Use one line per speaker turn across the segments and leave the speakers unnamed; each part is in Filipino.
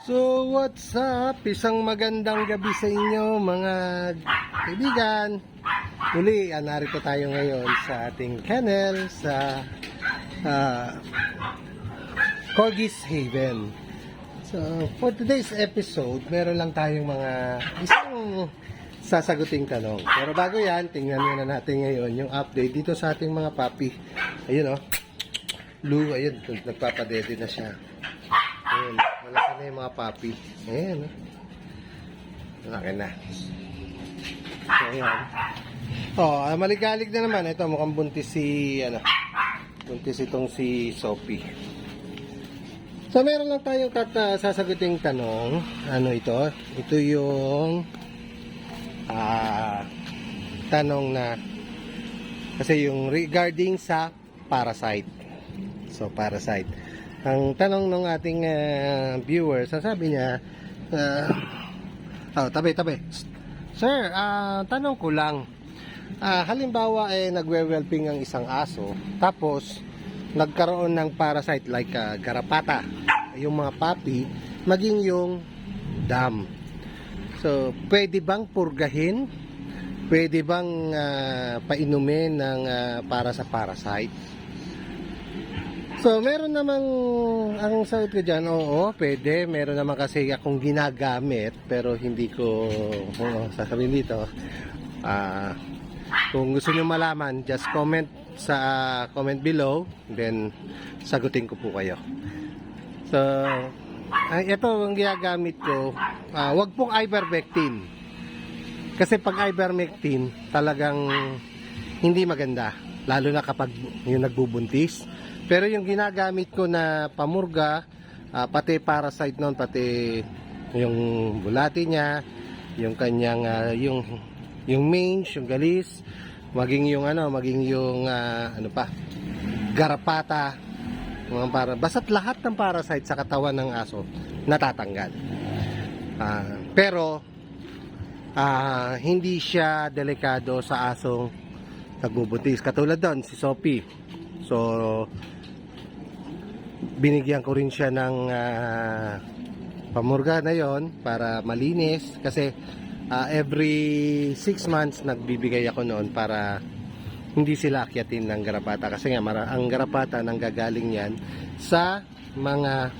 So what's up? Isang magandang gabi sa inyo mga kaibigan. Muli, narito tayo ngayon sa ating kennel sa Corgis Haven. So for today's episode, meron lang tayong isang sasaguting tanong. Pero bago yan, tingnan muna natin ngayon yung update dito sa ating mga puppy. Ayun Lou, ayun, nagpapadede na siya. Ayun, malaki na yung mga puppy. Ayan, malaki na. So, ayan. Maligalig na naman. Ito, mukhang buntis buntis itong si Sophie. So, meron lang tayong sasaguting tanong. Ano ito? Ito yung tanong na kasi yung regarding sa parasite. So, parasite. Ang tanong ng ating viewers, sabi niya, tabi. Sir, tanong ko lang, halimbawa nagwe-whelping ang isang aso, tapos nagkaroon ng parasite like garapata, yung mga puppy, maging yung dam. So, pwede bang purgahin? Pwede bang painumin ng para sa parasite? So, meron namang, ang sagot ko dyan, oo, pwede. Meron naman kasi akong ginagamit, pero hindi ko sasabihin dito. Kung gusto nyo malaman, just comment sa comment below, then sagutin ko po kayo. So, ito ang ginagamit ko, wag pong ivermectin. Kasi pag ivermectin, talagang hindi maganda. Lalo na kapag yung nagbubuntis. Pero yung ginagamit ko na pamurga, pati parasite noon, pati yung bulati niya, yung kanyang yung mange, yung galis, maging yung garapata, basta't lahat ng parasite sa katawan ng aso natatanggal. Pero hindi siya delikado sa asong nagbubuntis. Katulad doon si Sophie. So, binigyan ko rin siya ng pamurga na yon para malinis. Kasi every 6 months nagbibigay ako noon para hindi sila akyatin ng garapata. Kasi nga, ang garapata nanggagaling yan sa mga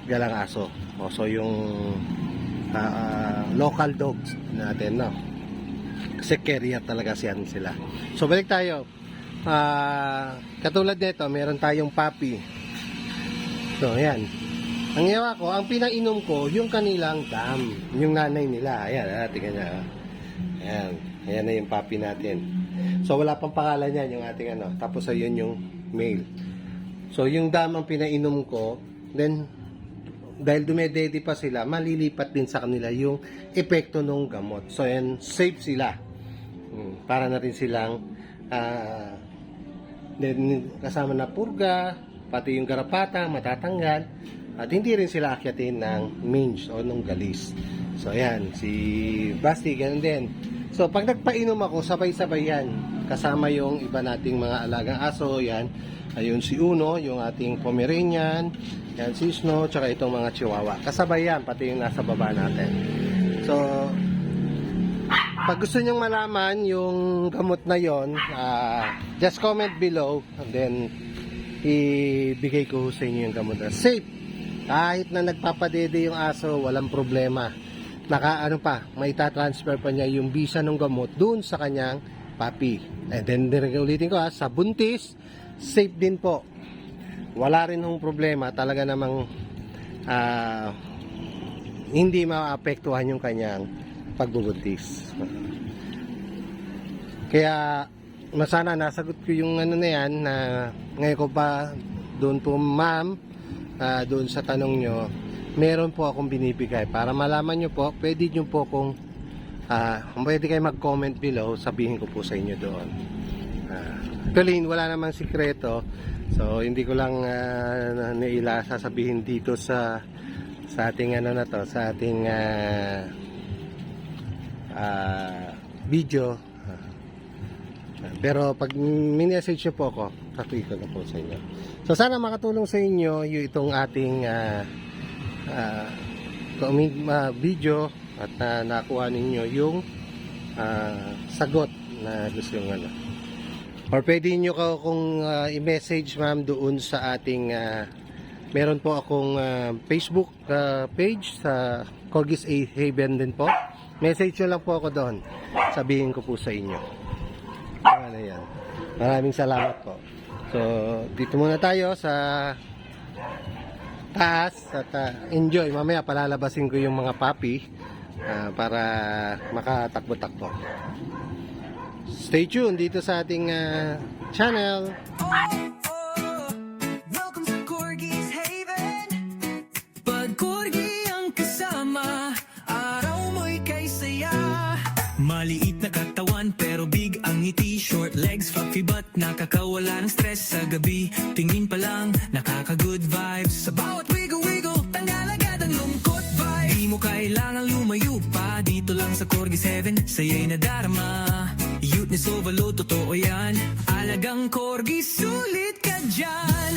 galang aso. So, yung local dogs natin, no? Kasi carrier talaga siyan sila. So, balik tayo. Katulad nito, meron tayong puppy. So, ayan. Ang ginawa ko, ang pinainom ko, yung kanilang dam. Yung nanay nila. Ayan, tingnan nyo. Ayan. Ayan na yung puppy natin. So, wala pang pangalan yan, yung ating Tapos, ayun yung male. So, yung dam ang pinainom ko. Then, dahil dumedede pa sila, malilipat din sa kanila yung epekto ng gamot. So, ayan, safe sila. Para na rin silang then, kasama na purga, pati yung garapata matatanggal, at hindi rin sila akyatin ng mange o ng galis. So ayan, si Basti ganun din. So pag nagpainom ako, sabay-sabay yan, kasama yung iba nating mga alagang aso. Yan, ayun si Uno, yung ating Pomeranian, yan si Snow, tsaka itong mga Chihuahua, kasabay yan, pati yung nasa baba natin. So pag gusto nyong malaman yung gamot na yon, just comment below, and then ibigay ko sa inyo yung gamot na safe. Kahit na nagpapadede yung aso, walang problema. May transfer pa niya yung bisa ng gamot dun sa kanyang puppy. And then ulitin ko sa buntis, safe din po. Wala rin hong problema. Talaga namang hindi maapektuhan yung kanyang pagbubuntis. Kaya sana nasagot ko yung na yan, na ngayon ko pa doon po ma'am, doon sa tanong nyo, meron po akong binibigay para malaman nyo po. Pwede nyo po kung pwede kayo mag-comment below, sabihin ko po sa inyo doon. Actually, wala namang sikreto, so hindi ko lang sasabihin dito sa ating sa ating video. Pero pag minessage nyo po ako, tatuloy ko na po sa inyo. So sana makatulong sa inyo yung itong ating video at nakuha ninyo yung sagot na gusto nyo or pwede nyo kung i-message ma'am doon sa ating meron po akong Facebook page sa Corgis A Haven din po. Message nyo lang po ako doon, sabihin ko po sa inyo. Ano yan. Maraming salamat po. So dito muna tayo sa taas at enjoy. Mamaya palalabasin ko yung mga puppy para makatakbo-takbo. Stay tuned dito sa ating channel.
Welcome to Corgis Haven. Pag Corgi ang kasama, araw mo'y kay saya. Maliit na katawan pero big ang ngiti. Short legs, fluffy butt, nakakawala ng stress sa gabi. Tingin pa lang, nakaka-good vibes. Sa bawat wiggle-wiggle, tanggal agad ang lungkot vibe. Di mo kailangan lumayo pa, dito lang sa Corgis Heaven, saya'y nadarama. Cuteness overload, totoo yan. Alagang Corgi, sulit ka dyan.